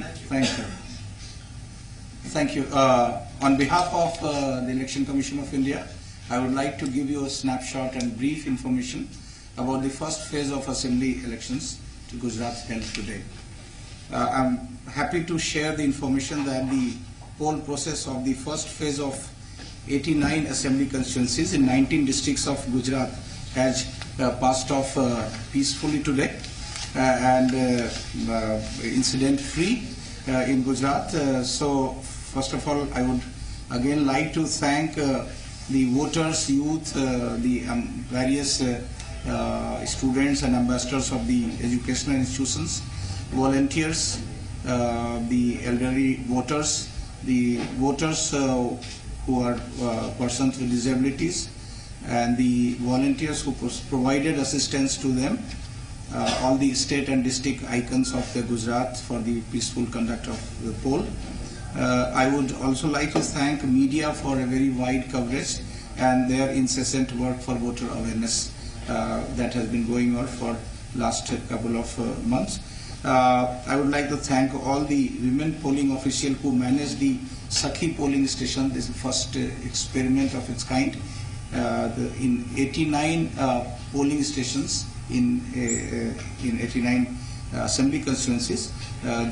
Thank you. Thank you. On behalf of the Election Commission of India, I would like to give you a snapshot and brief information about the first phase of Assembly elections to Gujarat held today. I'm happy to share the information that the poll process of the first phase of 89 Assembly constituencies in 19 districts of Gujarat has passed off peacefully today and incident-free in Gujarat. So first of all, I would again like to thank the voters, youth, the various students and ambassadors of the educational institutions, volunteers, the elderly voters, the voters who are persons with disabilities, and the volunteers who provided assistance to them, all the state and district icons of the Gujarat for the peaceful conduct of the poll. I would also like to thank media for a very wide coverage and their incessant work for voter awareness that has been going on for last couple of months. I would like to thank all the women polling officials who managed the Sakhi polling station. This is the first experiment of its kind. In 89 polling stations in 89 assembly constituencies,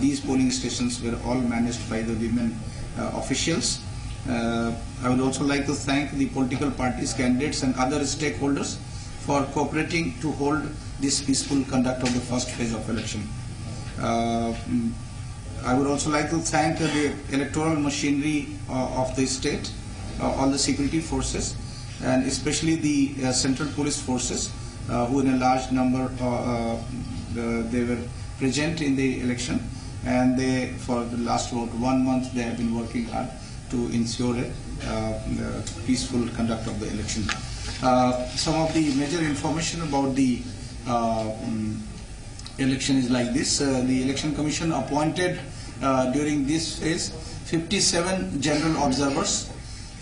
these polling stations were all managed by the women officials. I would also like to thank the political parties, candidates and other stakeholders for cooperating to hold this peaceful conduct of the first phase of election. I would also like to thank the electoral machinery of the state, all the security forces, and especially the central police forces, who in a large number they were present in the election, and they, for the last about 1 month, they have been working hard to ensure the peaceful conduct of the election. Some of the major information about the election is like this. The Election Commission appointed during this phase 57 general observers,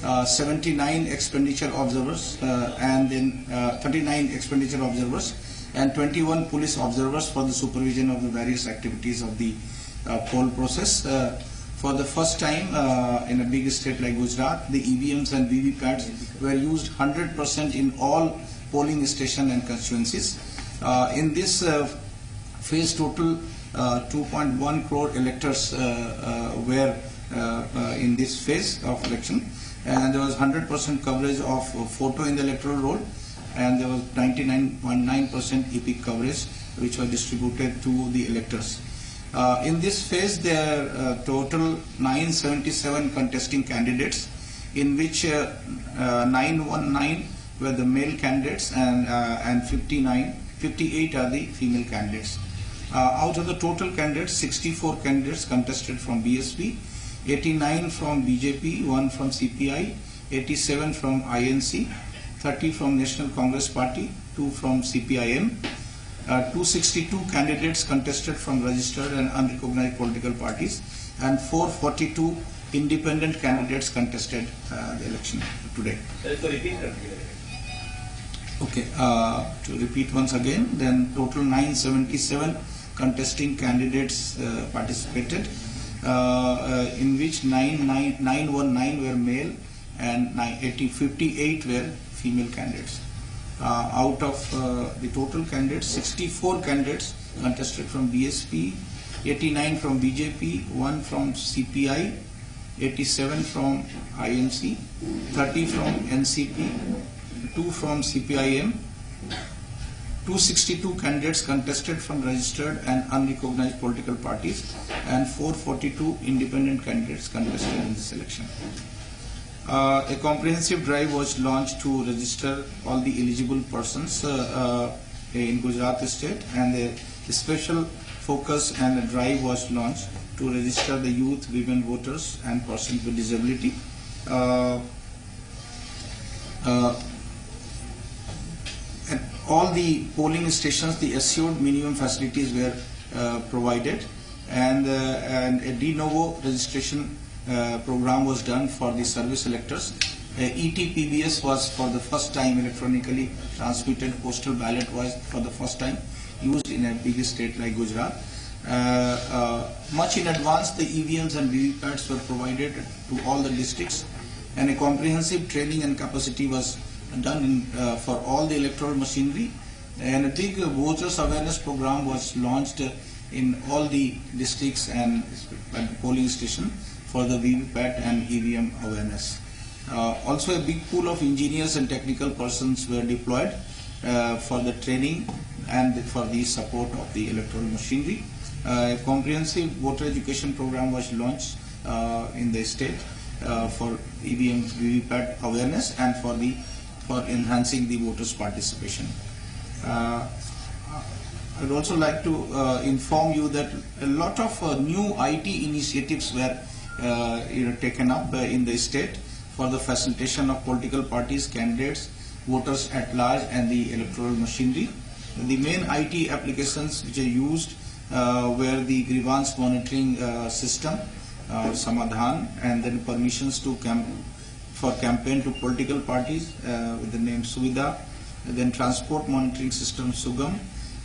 79 expenditure observers, and then 39 expenditure observers, and 21 police observers for the supervision of the various activities of the poll process. For the first time in a big state like Gujarat, the EVMs and VVPATs were used 100% in all polling stations and constituencies. In this phase, total 2.1 crore electors were in this phase of election, and there was 100% coverage of photo in the electoral roll, and there was 99.9% epic coverage which was distributed to the electors. In this phase, there are total 977 contesting candidates, in which 919 were the male candidates and 58 are the female candidates. Out of the total candidates, 64 candidates contested from BSP, 89 from BJP, 1 from CPI, 87 from INC, 30 from National Congress Party, 2 from CPIM. 262 candidates contested from registered and unrecognized political parties, and 442 independent candidates contested the election today. Okay, to repeat once again, then total 977 contesting candidates participated, in which 919 were male and 58 were female candidates. Out of the total candidates, 64 candidates contested from BSP, 89 from BJP, 1 from CPI, 87 from INC, 30 from NCP, 2 from CPIM, 262 candidates contested from registered and unrecognized political parties, and 442 independent candidates contested in this election. A comprehensive drive was launched to register all the eligible persons in Gujarat state, and a special focus and a drive was launched to register the youth, women voters and persons with disability. At all the polling stations, the assured minimum facilities were provided, and a de novo registration program was done for the service electors. ETPBS was for the first time electronically transmitted. Postal ballot was for the first time used in a big state like Gujarat. Much in advance, the EVMs and VVPATs were provided to all the districts, and a comprehensive training and capacity was done for all the electoral machinery. And a big voters awareness program was launched in all the districts and at the polling station for the VVPAT and EVM awareness. Also, a big pool of engineers and technical persons were deployed for the training and for the support of the electoral machinery. A comprehensive voter education program was launched in the state for EVM VVPAT awareness and for enhancing the voters' participation. I would also like to inform you that a lot of new IT initiatives were taken up in the state for the facilitation of political parties, candidates, voters at large, and the electoral machinery. The main IT applications which are used were the grievance monitoring system, Samadhan, and then permissions to for campaign to political parties with the name Suvidha, then transport monitoring system Sugam.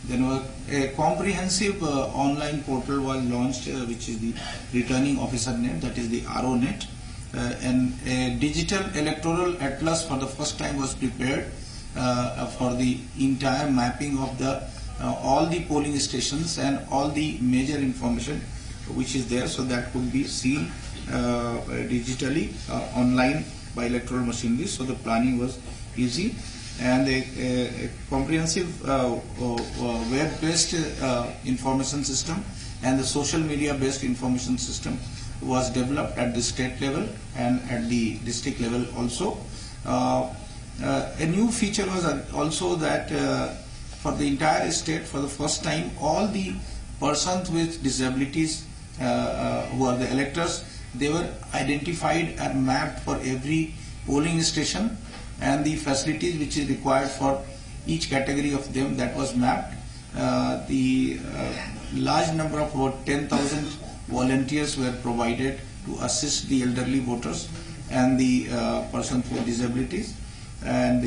Then a comprehensive online portal was launched, which is the returning officer net, that is the RONet. And a digital electoral atlas for the first time was prepared for the entire mapping of the all the polling stations and all the major information which is there, so that could be seen digitally online by electoral machinery. So the planning was easy, and a comprehensive web-based information system and the social media-based information system was developed at the state level and at the district level also. A new feature was also that for the entire state, for the first time, all the persons with disabilities who are the electors, they were identified and mapped for every polling station, and the facilities which is required for each category of them, that was mapped. The large number of about 10,000 volunteers were provided to assist the elderly voters and the persons with disabilities, and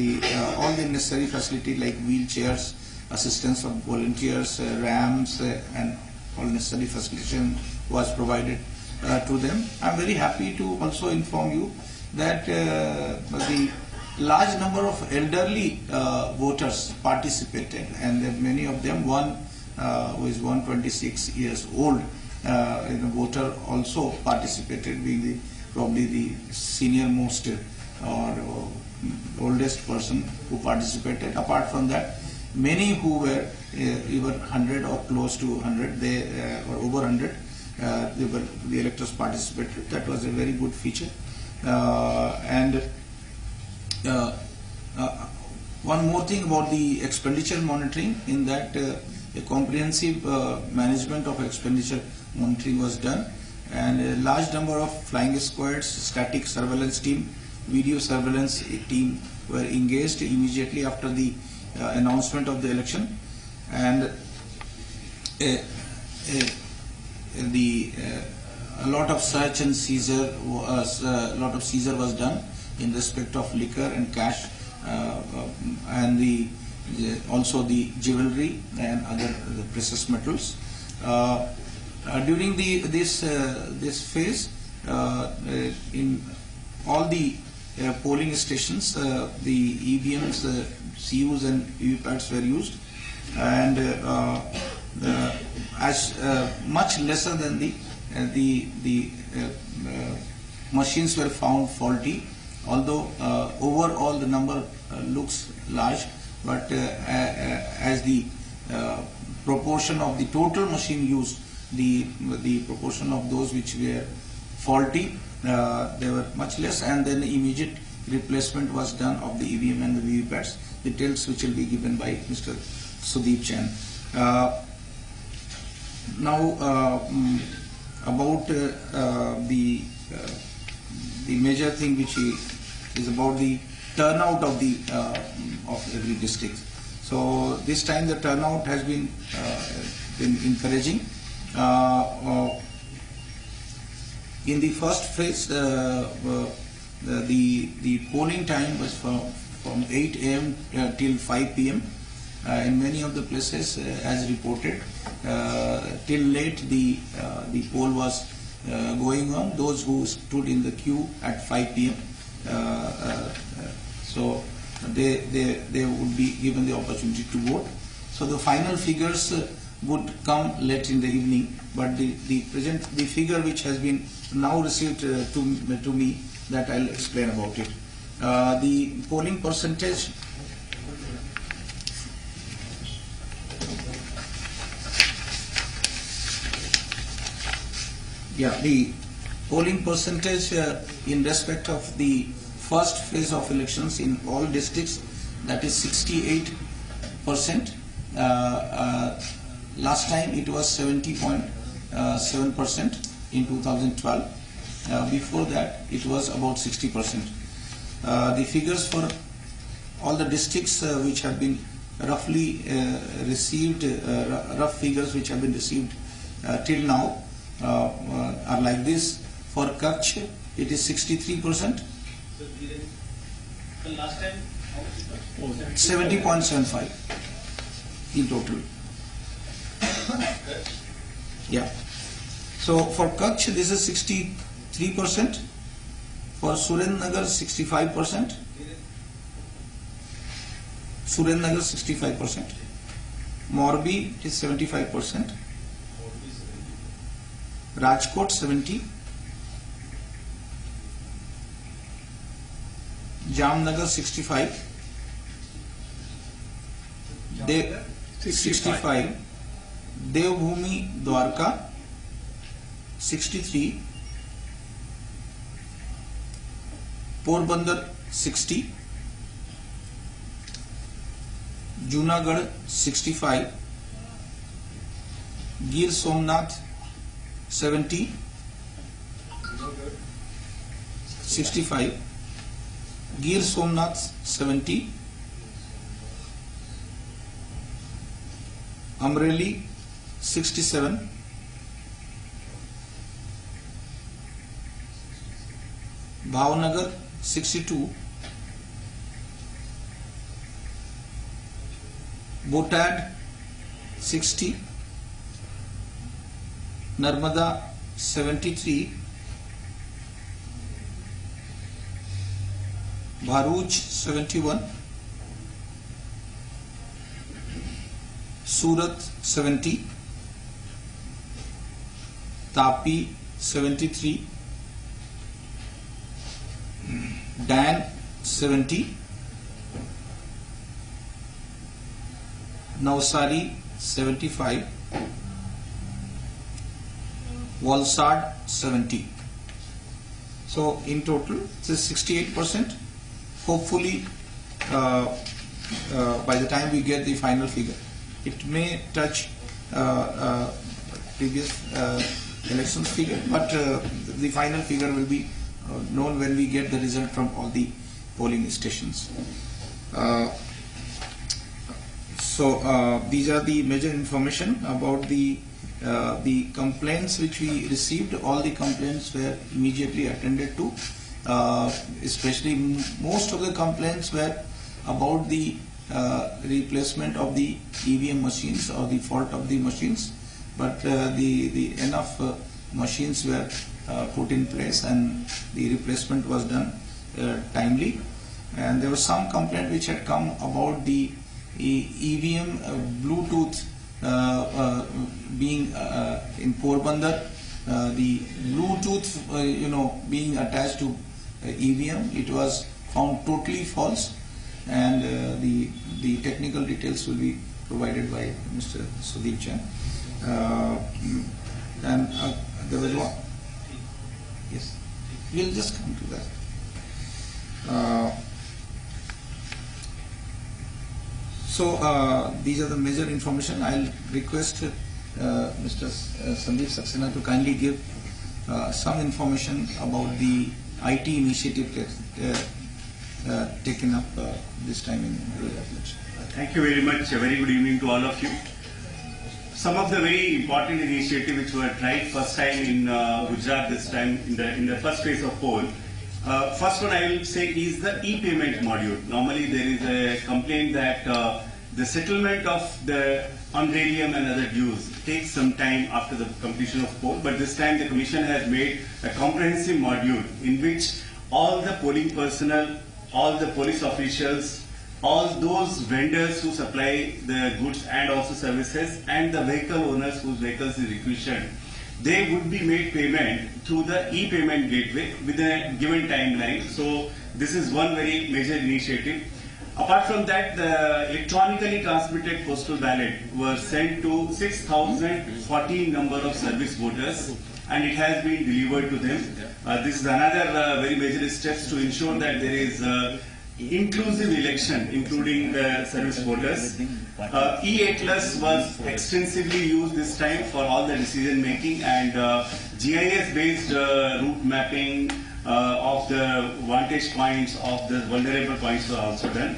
all the necessary facilities like wheelchairs, assistance of volunteers, ramps, and all necessary facilitation was provided to them. I am very happy to also inform you that the large number of elderly voters participated, and many of them, one who is 126 years old, voter also participated, being probably the senior most or oldest person who participated. Apart from that, many who were even 100 or close to 100, they or over 100, the electors participated. That was a very good feature. One more thing about the expenditure monitoring, in that a comprehensive management of expenditure monitoring was done, and a large number of flying squads, static surveillance team, video surveillance team were engaged immediately after the announcement of the election, and a lot of search and seizure was done in respect of liquor and cash, and also the jewelry and other precious metals. During this phase, in all the polling stations, the EVMs, CUs and VVPATs were used, and as much lesser than the machines were found faulty. Although overall the number looks large, but as the proportion of the total machine used, the proportion of those which were faulty, they were much less, and then immediate replacement was done of the EVM and the VVPATs, details which will be given by Mr. Sudeep Jain. Now about the major thing which is about the turnout of every district. So this time the turnout has been encouraging. In the first phase, the polling time was from 8 a.m. till 5 p.m. in many of the places, as reported, till late the poll was going on. Those who stood in the queue at 5 p.m. So they would be given the opportunity to vote. So the final figures would come late in the evening, but the figure which has been now received to me, that I'll explain about it. The polling percentage. Yeah, the polling percentage in respect of the first phase of elections in all districts, that is 68%. Last time it was 70.7% in 2012. Before that it was about 60%. The figures for all the districts which have been roughly received, rough figures which have been received till now are like this. For Kutch it is 63%. The last time how much it was? 70.75 in total. Yeah. So for Kutch this is 63%. For Surendranagar 65%. Surendranagar 65%. Morbi is 75%. Rajkot 70%. Jamnagar 65%. 65%. Devbhoomi Dwarka 63%. Porbandar 60%. Junagadh 65%. Gir Somnath 70%. 65%. Gir Somnath 70%. Amreli 67%. Bhavnagar 62%. Botad 60%. Narmada 73%. Bharuch 71%. Surat 70%. Tapi 73%. Dan 70%. Navsari 75%. Valsad 70%. So in total it is 68%. Hopefully by the time we get the final figure, it may touch previous elections figure, but the final figure will be known when we get the result from all the polling stations. So these are the major information about the complaints which we received. All the complaints were immediately attended to. Especially most of the complaints were about the replacement of the EVM machines or the fault of the machines, but the enough machines were put in place and the replacement was done timely. And there was some complaint which had come about the EVM Bluetooth being in Porbandar, the Bluetooth being attached to EVM. It was found totally false, and the technical details will be provided by Mr. Sudeep Chen. And there was one. Yes, we'll just come to that. So these are the major information. I'll request Mr. Sandeep Saxena to kindly give some information about the IT initiative taken up this time in the election. Thank you very much. A very good evening to all of you. Some of the very important initiatives which were tried first time in Gujarat this time in the first phase of poll. First one I will say is the e-payment module. Normally there is a complaint that the settlement of the honorarium and other dues takes some time after the completion of poll, but this time the Commission has made a comprehensive module in which all the polling personnel, all the police officials, all those vendors who supply the goods and also services, and the vehicle owners whose vehicles is requisitioned, they would be made payment through the e-payment gateway within a given timeline. So this is one very major initiative. Apart from that, the electronically transmitted postal ballot was sent to 6,014 number of service voters, and it has been delivered to them. This is another very major steps to ensure that there is inclusive election, including the service voters. E-Atlas was extensively used this time for all the decision making, and GIS-based route mapping of the vantage points of the vulnerable points were also done.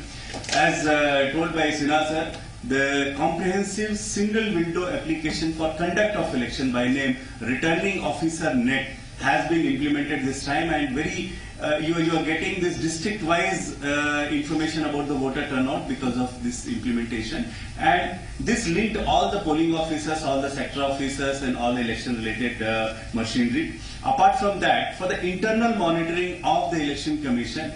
As told by Sinha sir, the comprehensive single window application for conduct of election by name Returning Officer Net has been implemented this time, and very you are getting this district-wise information about the voter turnout because of this implementation, and this linked all the polling officers, all the sector officers, and all the election-related machinery. Apart from that, for the internal monitoring of the Election Commission,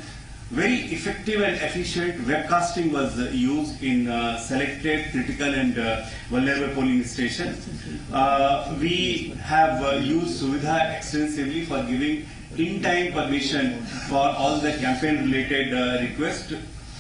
very effective and efficient webcasting was used in selected critical and vulnerable polling stations. We have used Suvidha extensively for giving in-time permission for all the campaign-related requests,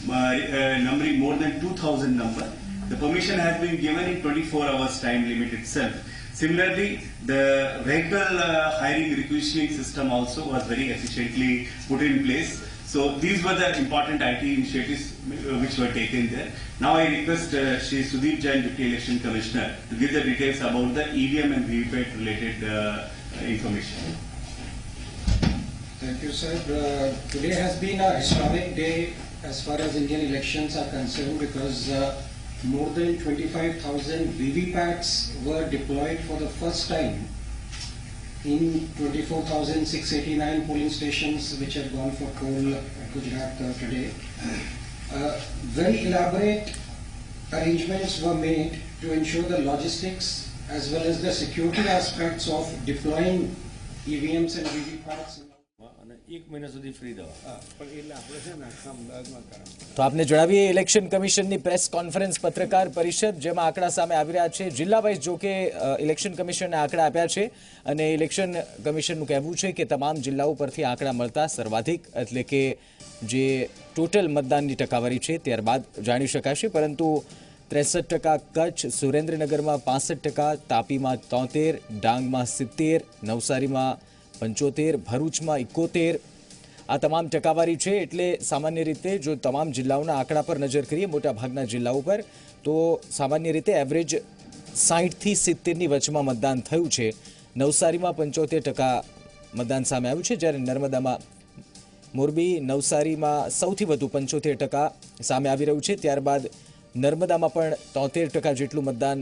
numbering more than 2,000 number. The permission has been given in 24 hours time limit itself. Similarly, the vehicle hiring requisitioning system also was very efficiently put in place. So these were the important IT initiatives which were taken there. Now I request Shri Sudeep Jain, Deputy Election Commissioner, to give the details about the EVM and VVPAT related information. Thank you, sir. Today has been a historic day as far as Indian elections are concerned, because more than 25,000 VVPATs were deployed for the first time in 24,689 polling stations which have gone for poll at Gujarat today. Very elaborate arrangements were made to ensure the logistics as well as the security aspects of deploying EVMs and VVPATs. તો આપને જણાવીએ election કમિશનની press conference પત્રકાર પરિષદ જેમાં આંકડા સામે આવી રહ્યા છે. જિલ્લા વાઇઝ જો કે ઇલેક્શન કમિશને આંકડા આપ્યા છે અને ઇલેક્શન કમિશનનું કહેવું છે કે તમામ જિલ્લાઓ પરથી આંકડા મળતા સર્વાધિક એટલે કે જે ટોટલ મતદાનની ટકાવારી છે ત્યારબાદ જાણી શકાશે, પરંતુ 63% કચ્છ, સુરેન્દ્રનગરમાં 65%, તાપીમાં 73%, ડાંગમાં 70%, નવસારીમાં 75%, ભરૂચમાં 71%. આ તમામ ટકાવારી છે. એટલે સામાન્ય રીતે જો તમામ જિલ્લાઓના આંકડા પર નજર કરીએ મોટાભાગના જિલ્લાઓ પર, તો સામાન્ય રીતે એવરેજ 60 થી 70ની વચમાં મતદાન થયું છે. નવસારીમાં 75% મતદાન સામે આવ્યું છે, જ્યારે નર્મદામાં મોરબી, નવસારીમાં સૌથી વધુ 75% સામે આવી રહ્યું છે. ત્યારબાદ નર્મદામાં પણ 73% જેટલું મતદાન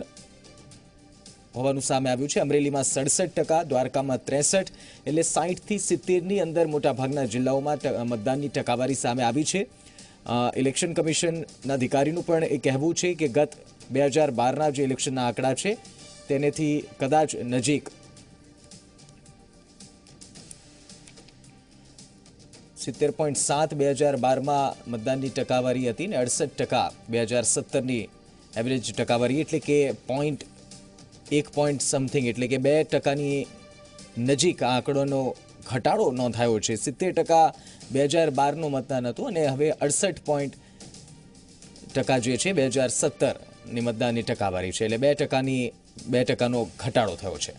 હોવાનું સામે આવ્યું છે. અમરેલીમાં 67%, દ્વારકામાં 63%, એટલે 60 થી 70ની અંદર મોટાભાગના જિલ્લાઓમાં મતદાનની ટકાવારી સામે આવી છે. ઇલેક્શન કમિશનના અધિકારીનું પણ એ કહેવું છે કે ગત 2012ના જે ઇલેક્શનના આંકડા છે તેનેથી કદાચ નજીક 70.7 2012માં મતદાનની ટકાવારી હતી ને 68% 2017ની એવરેજ ટકાવારી, એટલે કે 1 પોઈન્ટ સમથિંગ, એટલે કે 2%ની નજીક આ આંકડોનો ઘટાડો નોંધાયો છે. 70% 2012નું મતદાન હતું અને હવે 68% જે છે 2017ની મતદાનની ટકાવારી છે, એટલે 2%નો ઘટાડો થયો છે.